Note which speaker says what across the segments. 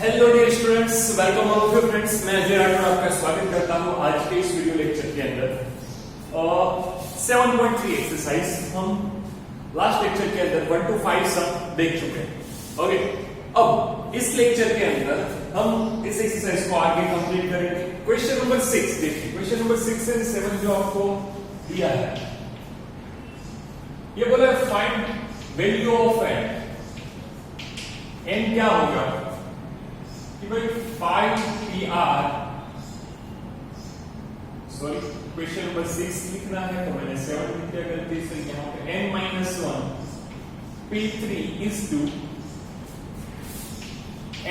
Speaker 1: Hello dear students, welcome all of you friends. मैं अजय राठौर आपका स्वागत करता हूं आज के इस वीडियो लेक्चर के अंदर। 7.3 एक्सरसाइज हम लास्ट लेक्चर के अंदर 1 to 5 सम देख चुके हैं। ओके, अब इस लेक्चर के अंदर हम इस एक्सरसाइज को आगे कंप्लीट करेंगे। क्वेश्चन नंबर 6 देखिए, क्वेश्चन नंबर 6 एंड 7 जो आपको दिया है, ये बोला है find value of N. N क्या होगा कि भाई 5PR, सॉरी क्वेश्चन नंबर 6 लिखना है तो मैंने 7 लिख दिया गलती से। यहाँ पे n-1 P3 is to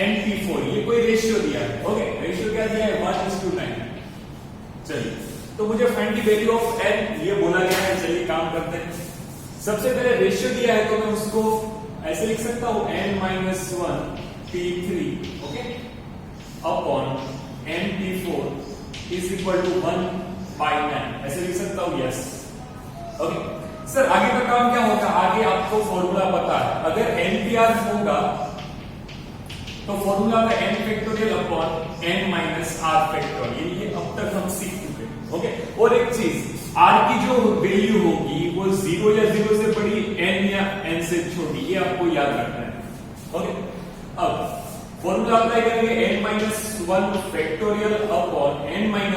Speaker 1: n-P4, ये कोई रेशियो दिया है। ओके, रेशियो क्या दिया है? 1:9। चलिए, तो मुझे find the value of n ये बोला गया है। चलिए काम करते हैं। सबसे पहले रेशियो दिया है तो मैं उसको ऐसे लिख सकता हूं n-1 P3 okay upon n-P4 is equal to 1/9, ऐसे लिख सकता हूं। यस, ओके सर, आगे का काम क्या होगा? आगे आपको फॉर्मूला पता है। अगर NPR होगा तो फॉर्मूला का n factorial upon n minus r factorial, ये अब तक हम सीख चुके हैं। ओके, और एक चीज, r की जो वैल्यू होगी वो 0 या 0 से बड़ी, n या n से छोटी, ये आपको याद रखना है। ओके, अब फॉर्मूला अप्लाई करेंगे n-1 factorial upon n-1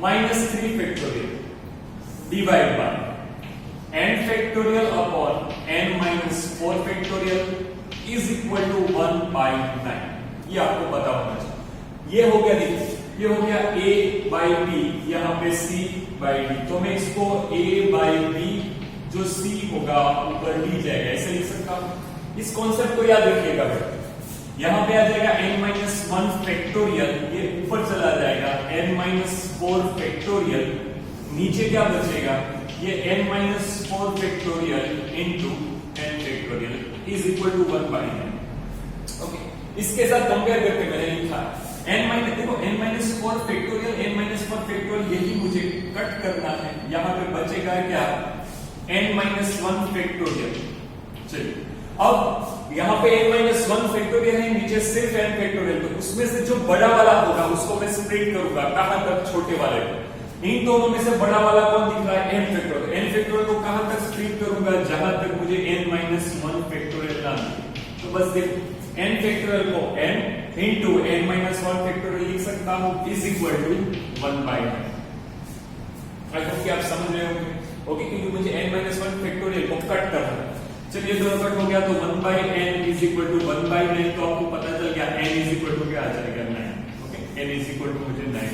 Speaker 1: -3 factorial divide by n factorial upon n-4 factorial is equal to 1/9। ये आपको पता होना चाहिए। ये हो गया, देखिए ये हो गया a/b, यहाँ पे c/d, तो मैं इसको a/b जो c होगा ऊपर ली जाएगा, ऐसे लिख सकता हूं। इस कॉन्सेप्ट को याद रखिएगा बेटा। यहां पे आ जाएगा n-1 फैक्टोरियल, ये ऊपर चला जाएगा n-4 फैक्टोरियल, नीचे क्या बचेगा? ये n-4 factorial into n factorial is equal to 1/9। Okay, इसके साथ कंपेयर करके मैंने लिखा देखो n-4 फैक्टोरियल, n-4 फैक्टोरियल, यही मुझे कट करना है। यहां पे बचेगा क्या? n-1 factorial. चलिए, अब यहाँ पे n-1 फैक्टोरियल है, नीचे सिर्फ n फैक्टोरियल, तो उसमें से जो बड़ा वाला होगा उसको मैं स्प्लिट करूंगा। कहां तक? छोटे वाले को। इन दोनों में से बड़ा वाला कौन दिख रहा है? n factorial. n फैक्टोरियल को कहां तक स्प्लिट करूंगा? जहां तक मुझे n-1 फैक्टोरियल ना मिले। तो बस देखो, n फैक्टोरियल को n इंटू n-1 फैक्टोरियल लिख सकता हूं is equal to 1/9। I hope कि आप समझ रहे होंगे। ओके, क्योंकि मुझे n-1 फैक्टोरियल को कट करना है। चलिए, दोनों कट हो गया तो 1/n इज इक्वल टू 1/9, तो आपको पता चल गया n इज इक्वल टू क्या आ जाएगा? 9। Okay, n is equal to मुझे 9।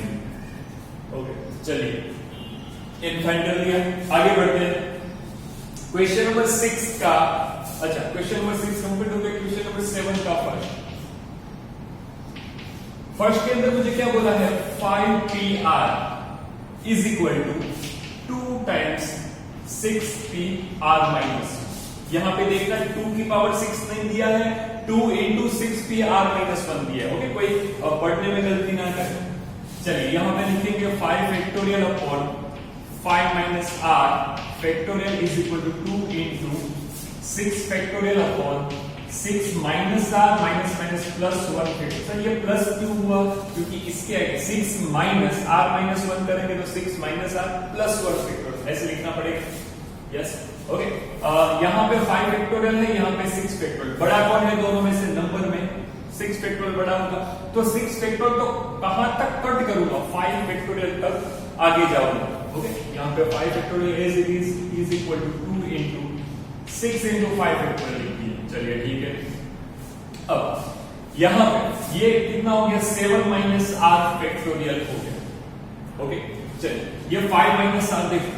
Speaker 1: ओके, चलिए n फाइंड कर लिया, आगे बढ़ते हैं। क्वेश्चन नंबर 6 का, अच्छा क्वेश्चन नंबर 6 कंप्लीट हो गया। क्वेश्चन नंबर 7 का फर्स्ट के अंदर मुझे क्या बोला है? 5PR is equal to 2 times 6PR minus. यहां पे देखना 2 की पावर 6 नहीं दिया है, 2 इंटू 6PR माइनस 1 दिया है। ओके, कोई पढ़ने में गलती ना करें। चलिए, यहां पे लिखेंगे 5 factorial upon 5 minus r factorial is equal to 2 into 6 factorial upon 6 minus r minus minus plus 1 factorial. Sir ये प्लस क्यों हुआ? क्योंकि इसके आगे 6 माइनस r माइनस 1 करेंगे तो 6 माइनस r प्लस 1 फैक्टोरियल, ऐसे लिखना पड़ेगा। यस, ओके, यहाँ पे 5 फैक्टोरियल है, यहाँ पे 6 फैक्टोरियल। बड़ा कौन है दोनों में से? नंबर में 6 फैक्टोरियल बड़ा होगा, तो 6 फैक्टोरियल तो कहां तक कट करूंगा? 5 फैक्टोरियल तक आगे जाऊंगा। ओके, यहाँ पे 5 factorial as it is equal to 2 into 6 into 5 factorial लिखिए। चलिए ठीक है। अब यहाँ पे ये कितना हो गया? 7 माइनस r फैक्टोरियल हो गया। ओके, चलिए ये 5 माइनस r देखो,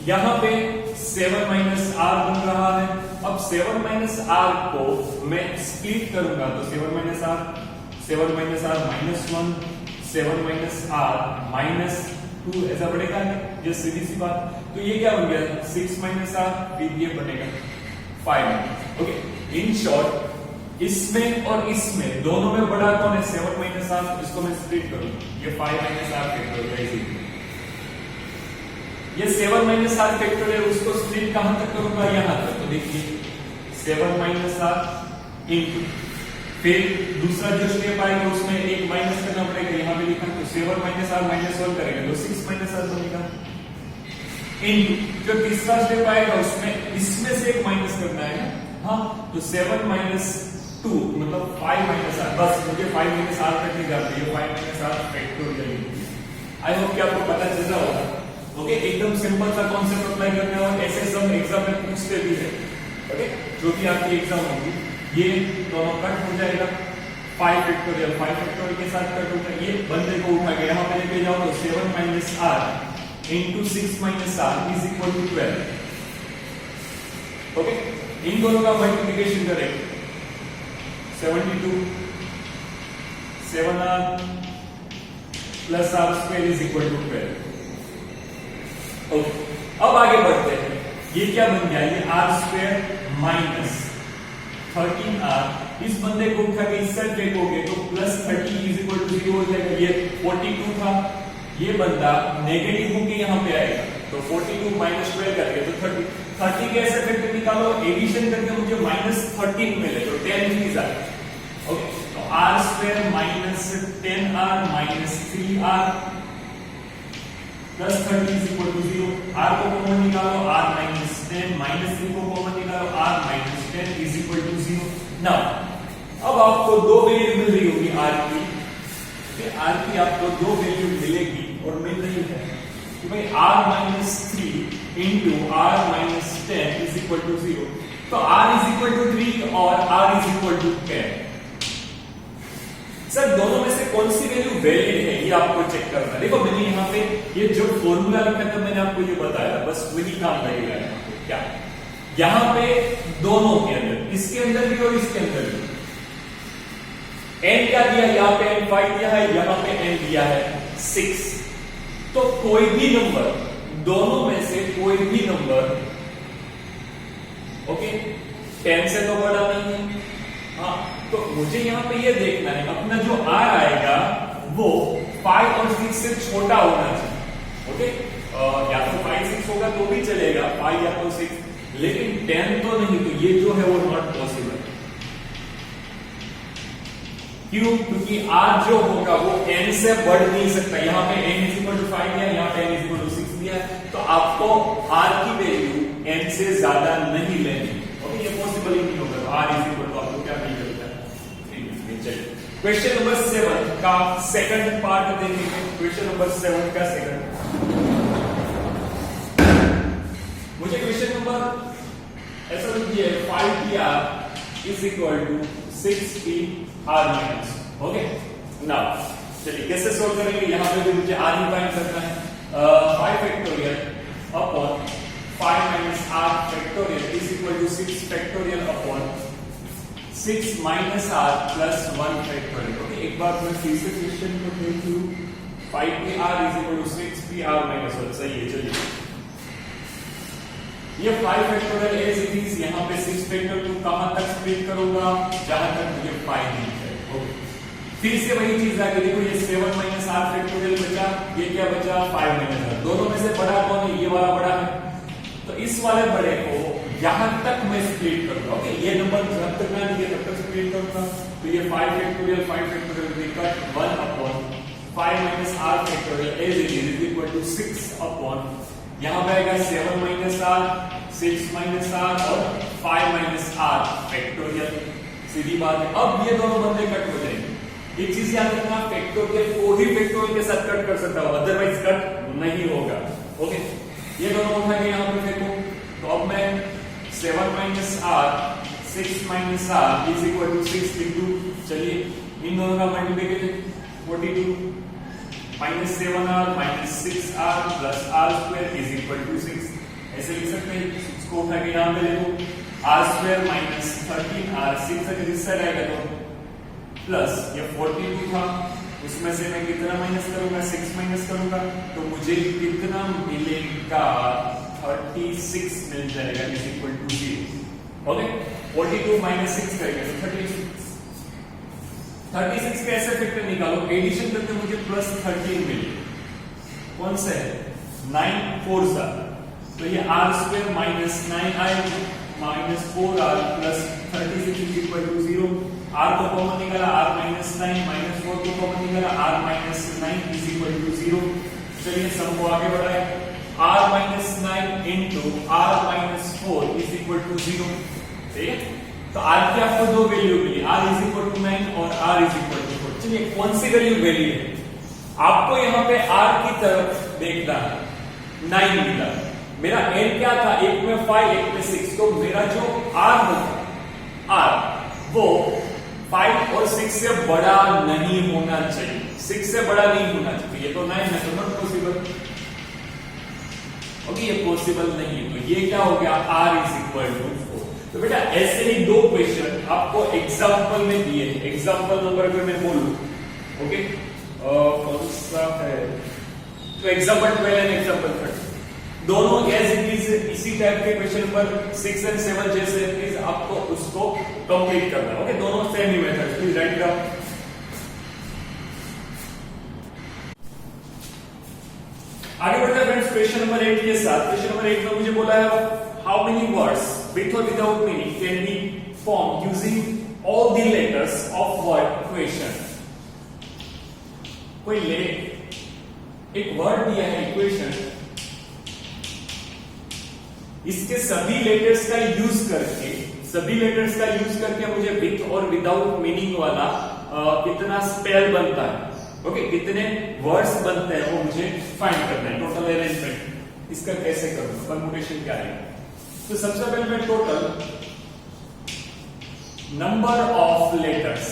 Speaker 1: यहां पे 7 माइनस r बन रहा है। अब 7 माइनस r को मैं स्प्लिट करूंगा तो 7 minus r minus 1, 7 minus r minus 2, ऐसा बढ़ेगा ना? ये सीधी सी बात। तो ये क्या बन गया? 6 माइनस r, फिर ये बनेगा 5। ओके, इन शॉर्ट इसमें और इसमें दोनों में बड़ा कौन है? 7 माइनस r, इसको मैं स्प्लिट करूंगा, ये 5 माइनस r फैक्टोरियल। ये 7 माइनस r फैक्टोरियल, उसको स्प्लिट कहां तक करूंगा? यहां तक। तो देखिए 7 माइनस r इंटू फिर दूसरा जो स्टेप आएगा उसमें एक माइनस करना पड़ेगा, यहाँ पे लिखा तो 7 माइनस आर माइनस 1 करेंगे तो 6 माइनस आर बनेगा। इनटू जो तीसरा स्टेप आएगा उसमें इसमें से एक माइनस करना है ना, हाँ, तो 7 माइनस 2 मतलब 5 माइनस आर, बस मुझे 5 माइनस आर तक नहीं जाती है, 5 minus r factorial. I hope कि आपको पता चल रहा होगा। ओके, एकदम सिंपल सा कॉन्सेप्ट अप्लाई करना है और ऐसे सब एग्जाम में पूछते भी है। ओके, जो भी आपकी एग्जाम होगी ये दोनों कट हो जाएगा, 5 फैक्टोरियल के साथ कट होगा, ये बंदे को उठा के यहाँ पे लेके जाओ तो 7 minus R into 6 minus R is equal to 12। Okay, इन दोनों का मल्टीप्लिकेशन करेंगे, 72 7r plus R square is equal to 12। Okay, अब आगे बढ़ते हैं, ये क्या बन गया, ये आर स्क्वायर माइनस 13r, इस बंदे को उठा के इस साइड फेंकोगे तो प्लस 30 इज इक्वल टू 0 हो जाएगा। ये 42 था, ये बंदा नेगेटिव होके यहाँ पे आएगा तो 42 माइनस 12 करके तो 30 के ऐसे फैक्टर निकालो, एडिशन करके मुझे माइनस 13 मिले तो 10 इज आएगा। ओके, तो r square minus 10r minus 3r plus 30 is equal to 0। r को कॉमन निकालो, r माइनस 10 माइनस 3 को कॉमन निकालो, r minus 10 is equal to 0। Now अब आपको दो वैल्यू मिल रही होगी r की, r की आपको दो वैल्यू मिलेगी और मिल रही है कि भाई r minus 3 into r minus 10 is equal to 0। तो r इज इक्वल टू 3 और r is equal to 10। Sir दोनों में से कौन सी वैल्यू वैलिड है ये आपको चेक करना है। देखो मैंने यहाँ पे ये जो फॉर्मूला लिखा था मैंने आपको ये बताया, बस वही काम लगेगा यहाँ पे। क्या यहाँ पे दोनों के अंदर, इसके अंदर भी और इसके अंदर भी n क्या दिया, यहाँ पे n 5 दिया है, यहाँ पे n दिया है 6। तो कोई भी नंबर, दोनों में से कोई भी नंबर ओके 10 से तो बड़ा नहीं है, हाँ, तो मुझे यहाँ पे ये देखना है अपना जो r आएगा वो 5 और 6 से छोटा होना चाहिए। ओके, या तो 5 6 होगा तो भी चलेगा, 5 या तो 6, लेकिन 10 तो नहीं, तो ये जो है वो नॉट पॉसिबल। क्यों? क्योंकि r जो होगा वो n से बढ़ नहीं सकता। यहाँ पे n इज इक्वल टू 5 दिया, यहाँ पे n इज इक्वल टू 6 दिया, तो आपको r की वैल्यू n से ज्यादा नहीं लेनी। ओके, ये पॉसिबल ही नहीं होगा, तो r इज इक्वल टू आपको क्या मिल जाता है। क्वेश्चन नंबर 7 का सेकंड पार्ट देखेंगे। क्वेश्चन नंबर 7 का सेकंड, मुझे क्वेश्चन नंबर ऐसा लिखिए 5pr is equal to 6pr minus. Okay, now चलिए कैसे सोल्व करेंगे। यहां पे भी मुझे r ही फाइंड करना है। 5 factorial upon 5 minus r factorial is equal to 6 factorial upon 6 minus r plus 1 factorial. Okay, एक बार मैं फिर से क्वेश्चन को देख लूं। 5pr is equal to 6pr minus 1, सही है। चलिए ये 5 फैक्टोरियल एज इट इज, यहाँ पे 6 फैक्टोरियल को कहां तक स्प्लिट करूंगा, जहां तक मुझे 5 नहीं है। ओके, फिर से वही चीज आ गई, देखो ये 7 माइनस r फैक्टोरियल बचा, ये क्या बचा 5 माइनस r। दोनों में से बड़ा कौन है, ये वाला बड़ा है, तो इस वाले बड़े को यहां तक मैं स्प्लिट करूंगा। ओके, ये नंबर जब तक ना दिए तब तक स्प्लिट करूंगा, तो ये 5 फैक्टोरियल विकट 1 upon 5 minus r factorial as it is equal to 6 upon, यहां पे आएगा 7 माइनस r 6 माइनस r और 5 माइनस r फैक्टोरियल। सीधी बात है। अब ये दोनों बंदे कट हो जाएंगे। एक चीज याद रखना, फैक्टोरियल को ही फैक्टोरियल के साथ कट कर सकता हूं, अदरवाइज कट नहीं होगा। ओके, ये दोनों उठा के यहां पे फेंको, तो अब मैं 7 minus r 6 minus r is equal to 6 लिख दूं। चलिए इन दोनों का multiplication 42 minus 7r minus 6r plus r square is equal to 6। ऐसे लिख सकते हैं, इसको उठा के यहां पे ले लो, r स्क्वायर माइनस 13r 6 अगर इस साइड आएगा तो प्लस ये 42 था, उसमें से मैं कितना माइनस करूंगा, 6 माइनस करूंगा, तो मुझे कितना मिलेगा 36 मिल जाएगा is equal to 0। Okay, 42 minus 6 करेंगे तो 36 के ऐसे फैक्टर निकालो, एडिशन करके मुझे प्लस 13 मिले, कौन सा है 9 4 सा, तो ये r square minus 9i minus 4r plus 36 is equal to 0। r r को कॉमन निकाला r माइनस 9 माइनस 4 को कॉमन निकाला r minus 9 is equal to 0। चलिए सम को आगे बढ़ाएं, r minus 9 into r minus 4 is equal to 0। ठीक है, तो r की आपको दो वैल्यू मिली, r इज इक्वल टू 9 और r इज इक्वल टू 4। चलिए कौन सी वैल्यू वैल्यू है आपको यहाँ पे r की तरफ देखना है। 9 मिला, मेरा n क्या था, एक में 5 एक में 6, तो मेरा जो r होगा r वो 5 और 6 से बड़ा नहीं होना चाहिए, 6 से बड़ा नहीं होना चाहिए। ये तो 9 है तो नॉट पॉसिबल, ओके ये पॉसिबल नहीं है। तो ये क्या हो गया, r इज इक्वल टू 4। तो बेटा ऐसे ही दो क्वेश्चन आपको एग्जांपल में दिए, एग्जांपल नंबर पे मैं बोलूं, ओके कौन सा है, तो एग्जांपल 12 एंड एग्जांपल 13 दोनों एज इट इज इसी टाइप के क्वेश्चन नंबर 6 एंड 7 जैसे प्लीज आपको उसको कंप्लीट करना है। ओके दोनों same he method, please write down. आगे बढ़ते हैं फ्रेंड्स क्वेश्चन नंबर 8 के साथ। क्वेश्चन नंबर 8 में मुझे बोला है हाउ मेनी वर्ड्स विथ और without meaning can B form using all the letters of word equation. कोई ले एक वर्ड दिया है इक्वेशन, इसके सभी लेटर्स का यूज करके मुझे विथ और विदाउट मीनिंग वाला कितना स्पेल बनता है, ओके कितने वर्ड्स बनते हैं वो मुझे फाइंड करना है। टोटल अरेंजमेंट इसका कैसे करूं, परम्यूटेशन क्या है। तो सबसे पहले मैं total number of letters,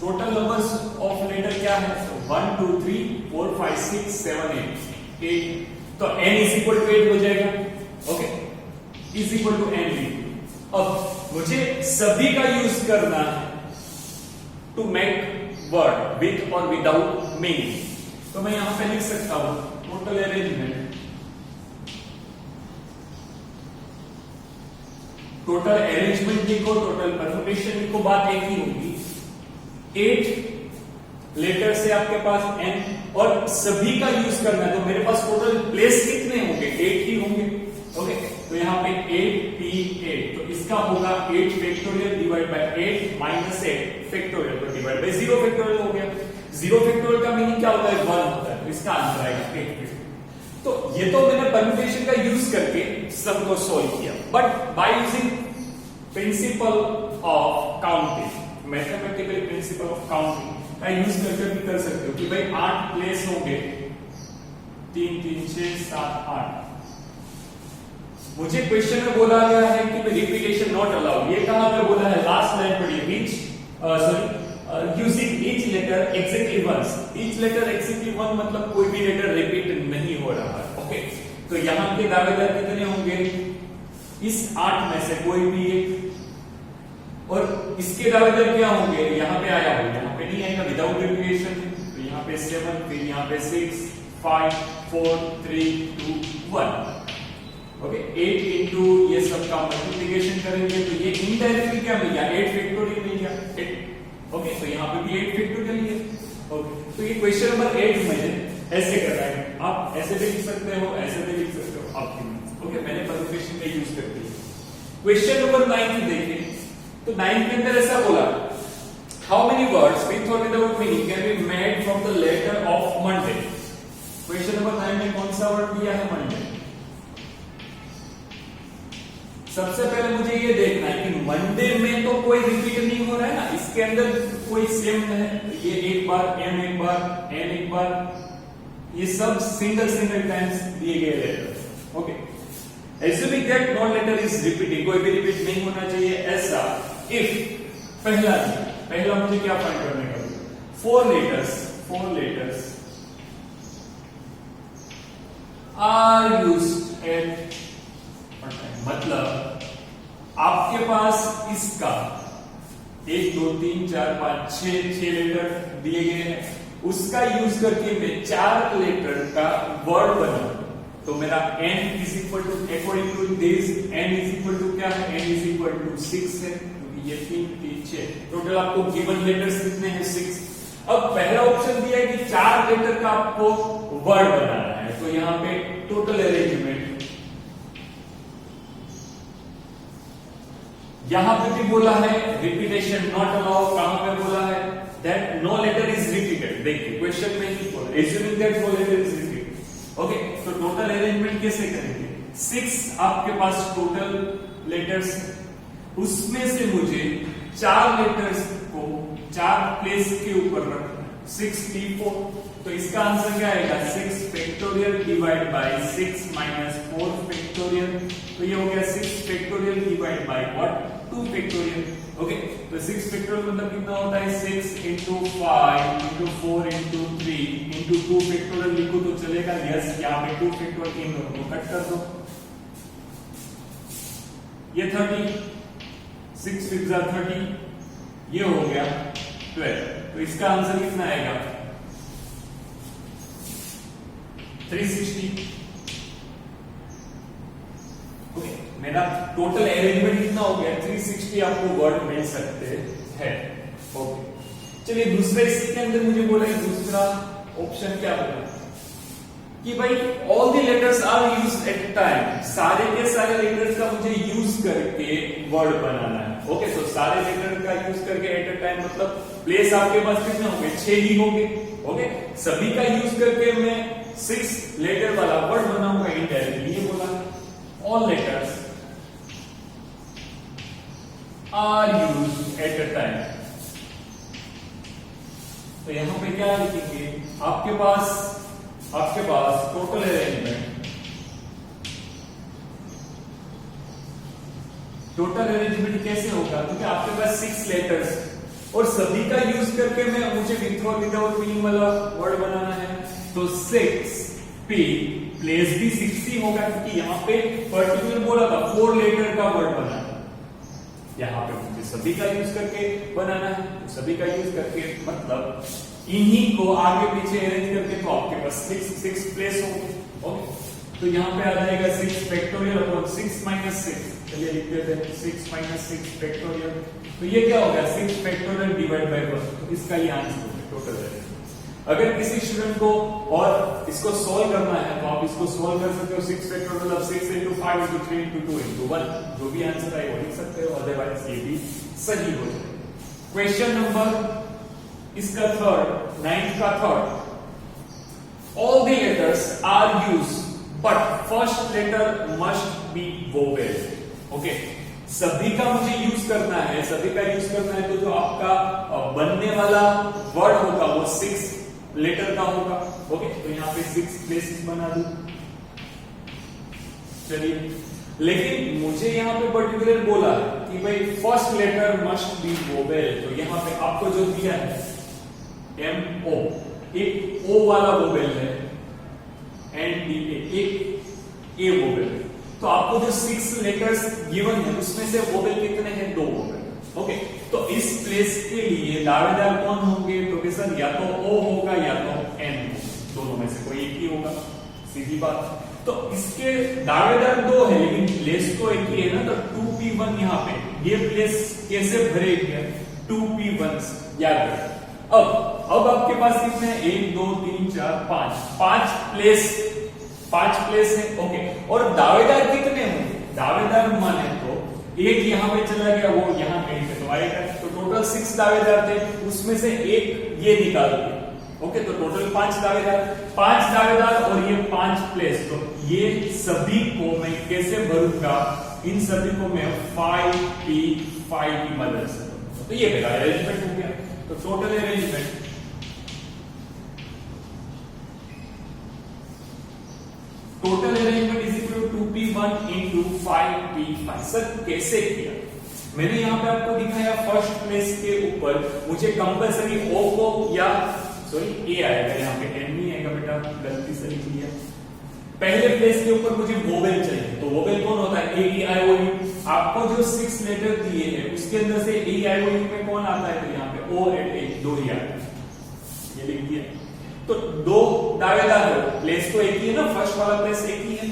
Speaker 1: total numbers of letter क्या है, 1 2 3 4 5 6 7 8, तो n इज इक्वल टू 8 हो जाएगा, okay is equal to n। अब मुझे सभी का यूज करना है टू मेक वर्ड विथ और विदाउट मीनिंग। तो मैं यहां पे लिख सकता हूं टोटल अरेंजमेंट, टोटल अरेंजमेंट लिखो, टोटल परम्यूटेशन लिखो, बात एक ही होगी। 8 लेटर से आपके पास n और सभी का यूज करना है, तो मेरे पास टोटल प्लेस कितने होंगे, 8 ही होंगे, ओके तो यहां पे 8 p 8, तो इसका होगा 8 factorial divide bye 8 minus 8 factorial पर डिवाइड बाय 0 फैक्टोरियल हो गया। 0 फैक्टोरियल का मीनिंग क्या होता है, 1 होता है, तो इसका आंसर आएगा 8 फैक्टोरियल। तो ये तो मैंने परम्यूटेशन का यूज करके सब को सोल्व किया, but by using principle of counting, mathematical principle of counting का यूज करके भी कर सकते हो कि भाई 8 प्लेस होंगे, 3 3 6 7 8। मुझे क्वेश्चन में बोला गया है कि रिपीटेशन नॉट अलाउड, ये कहां पे बोला है, लास्ट लाइन पढ़िए, using each letter exactly once. Each letter exactly one मतलब कोई भी लेटर रिपीट नहीं हो रहा है, ओके तो यहां के दावेदार कितने होंगे, इस 8 में से कोई भी एक, और इसके दावेदार क्या होंगे, यहां पे आया हो, यहां पे नहीं आएगा विदाउट रिपीटेशन, तो यहां पे 7, फिर यहां पे 6 5 4 3 2 1, ओके 8 इंटू ये सब का मल्टीप्लिकेशन करेंगे तो ये इनडायरेक्टली क्या मिल गया, 8 फैक्टोरियल मिल गया, ओके तो यहां पे भी 8 फैक्टोरियल है, ओके तो ये क्वेश्चन नंबर 8 में ऐसे करना है, आप ऐसे भी लिख सकते हो, ऐसे भी लिख सकते हो आपकी, ओके मैंने परम्यूटेशन का यूज करके। क्वेश्चन नंबर 9 देखिए, तो 9 के अंदर ऐसा बोला हाउ मेनी वर्ड्स विथ और without meaning can be made from the letter of Monday. Question number 9 में कौन सा वर्ड दिया है, मंडे। सबसे पहले मुझे ये देखना है कि मंडे में तो कोई रिपीट नहीं हो रहा है ना, इसके अंदर कोई सेम है, ये एक बार m एक बार n एक बार, ये सब सिंगल टाइम्स दिए गए letter, okay assuming that no letter is repeating, कोई भी रिपीट नहीं होना चाहिए ऐसा, if पहला मुझे क्या फाइंड करने का, 4 letters are used at, मतलब आपके पास इसका 1 2 3 4 5 6 लेटर दिए गए हैं, उसका यूज करके मैं 4 लेटर का वर्ड बना, तो मेरा n is equal to, according to this n is equal to क्या है, n इज इक्वल टू 6 है, क्योंकि ये 3 3 6 टोटल आपको गिवन लेटर्स कितने हैं, 6। अब पहला ऑप्शन दिया है कि 4 लेटर का आपको वर्ड बनाना है, तो यहां पे टोटल अरेंजमेंट यहां पे भी बोला है रिपीटेशन नॉट अलाउ, कहां पे बोला है that no letter is repeated. देखिए क्वेश्चन में ही बोला assuming that no letter is repeated. Okay, तो टोटल अरेंजमेंट कैसे करेंगे? 6 आपके पास टोटल लेटर्स है, उसमें से मुझे 4 लेटर्स को 4 प्लेस के ऊपर रखना है, 64। तो इसका आंसर क्या आएगा? 6 factorial divide bye 6 minus 4 factorial. तो ये हो गया 6 factorial divide by what? 2 factorial. Okay, तो 6 फैक्टोरियल मतलब कितना होता है? 6 into 5 into 4 into 3 into 2 factorial लिखो तो चलेगा? यस, यहाँ पे 2 फैक्टोरियल इन दोनों को कट कर दो, ये 30, 6 6 30, ये हो गया 12। तो इसका आंसर कितना आएगा? 360। ओके, मेरा टोटल अरेंजमेंट कितना हो गया? 360 आपको वर्ड मिल सकते हैं। ओके, चलिए दूसरे इसके अंदर मुझे बोला है, दूसरा ऑप्शन क्या बोला कि भाई all the letters are used at a time, सारे के सारे लेटर्स का मुझे यूज करके वर्ड बनाना है। ओके, तो सारे लेटर का यूज करके एट अ टाइम मतलब प्लेस आपके पास कितने होंगे? 6 ही होंगे। ओके, सभी का यूज करके मैं 6 लेटर वाला वर्ड बनाऊंगा इनडायरेक्टली। ये बोला all letters are used at a time. तो यहां पे क्या लिखेंगे? आपके पास टोटल अरेंजमेंट, कैसे होगा? क्योंकि आपके पास 6 लेटर्स और सभी का यूज करके मुझे विथ और विदाउट मीनिंग वाला वर्ड बनाना है। तो 6 पे प्लेस भी 60 होगा, क्योंकि यहाँ पे पर्टिकुलर बोला था 4 लेटर का वर्ड बनाना, यहाँ पे मुझे सभी का यूज करके बनाना है। तो सभी का यूज करके मतलब इन्हीं को आगे पीछे अरेंज करके तो आपके पास 6 प्लेस होंगे। ओके, तो यहाँ पे आ जाएगा 6 फैक्टोरियल अपॉन 6 माइनस 6। चलिए लिख देते हैं 6 माइनस 6 फैक्टोरियल। तो ये क्या होगा? 6 फैक्टोरियल डिवाइड बाय 1। तो इसका ये आंसर होगा टोटल अरेंजमेंट। अगर किसी स्टूडेंट को और इसको सॉल्व करना है तो आप इसको सॉल्व कर सकते हो। 6 फैक्टोरियल मतलब 6 into 5 into 3 into 2 into 1, जो भी आंसर आए वो लिख सकते हो, अदरवाइज ये भी सही हो जाएगा। क्वेश्चन नंबर इसका थर्ड, 9th का third, all the letters are used but first letter must be vowel. Okay, सभी का मुझे यूज करना है, तो जो आपका बनने वाला वर्ड होगा वो 6 लेटर का होगा। ओके, तो यहाँ पे 6 प्लेसेस बना दूं। चलिए, लेकिन मुझे यहाँ पे पर्टिकुलर बोला कि भाई first letter must be vowel. तो यहाँ पे आपको जो दिया है MO, एक O वाला वोवेल है, NDA एक A वोवेल है। तो आपको जो 6 लेटर्स गिवन है उसमें से वोवेल कितने हैं? 2 वोवेल। ओके, तो इस प्लेस के लिए दावेदार कौन होंगे? तो सर या तो O होगा या तो N होगा, दोनों में से कोई एक ही होगा, सीधी बात। तो इसके दावेदार 2 है लेकिन प्लेस तो एक ही है ना, तो 2P1 यहाँ पे ये प्लेस कैसे भरेगा? 2P1 याद रखें। अब आपके पास कितने हैं? 1 2 3 4 5 प्लेस है। ओके, और दावेदार कितने होंगे? दावेदार माने तो एक यहाँ पे चला गया, वो यहाँ कहीं पे तो आएगा। तो टोटल 6 दावेदार थे, उसमें से एक ये निकाल दिया। ओके, तो टोटल 5 दावेदार और ये 5 प्लेस। तो ये सभी को मैं कैसे भरूंगा? इन सभी को मैं 5P की मदद से। तो ये मेरा अरेंजमेंट हो गया। तो total arrangement is equal to 2P1 into 5P5। Sir कैसे किया? मैंने यहाँ पे आपको दिखाया फर्स्ट प्लेस के ऊपर मुझे कंपलसरी O को या सॉरी A आएगा, यहाँ पे N नहीं आएगा बेटा, गलती से लिख लिया। पहले प्लेस के ऊपर मुझे वोवेल चाहिए, तो वोवेल कौन होता है? A E I O U। आपको जो 6 लेटर दिए हैं उसके अंदर से A E I O U में कौन आता है? तो यहाँ पे O and A 2 ही आता है, ये लिख दिया। तो 2 दावेदार हो, प्लेस तो एक ही है ना, फर्स्ट वाला प्लेस एक ही है।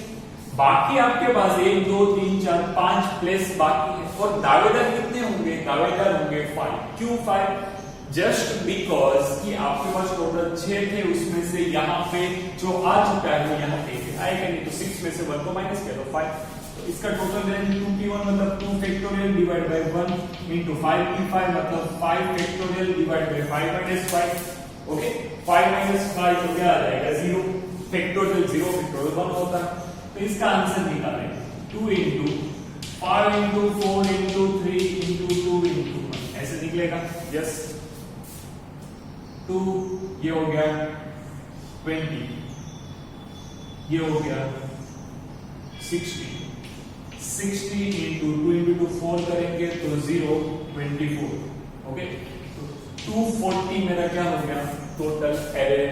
Speaker 1: बाकी आपके पास 1 2 3 4 5 प्लेस बाकी है, और दावेदार कितने होंगे? दावेदार होंगे 5। क्यों 5? जस्ट बिकॉज कि आपके पास टोटल 6 थे, उसमें से यहाँ पे जो आ चुका है वो यहाँ पे आएगा नहीं, तो 6 में से 1 को माइनस कर दो 5। तो इसका टोटल करेंगे 2p1 मतलब 2 factorial divide bye 1 into 5p5 मतलब 5 factorial divide bye 5 minus 5 okay 5 minus 5 तो क्या आ जाएगा 0 फैक्टोरियल 0 फैक्टोरियल 1 होता है तो इसका आंसर निकालेंगे 2 into 5 into 4 into 3 into 2 into 1 ऐसे निकलेगा यस 2 ये हो गया 20 ये हो गया 60 into 2 into 2 4 करेंगे तो 0 24 ओके तो 240 मेरा क्या हो गया टोटल एरे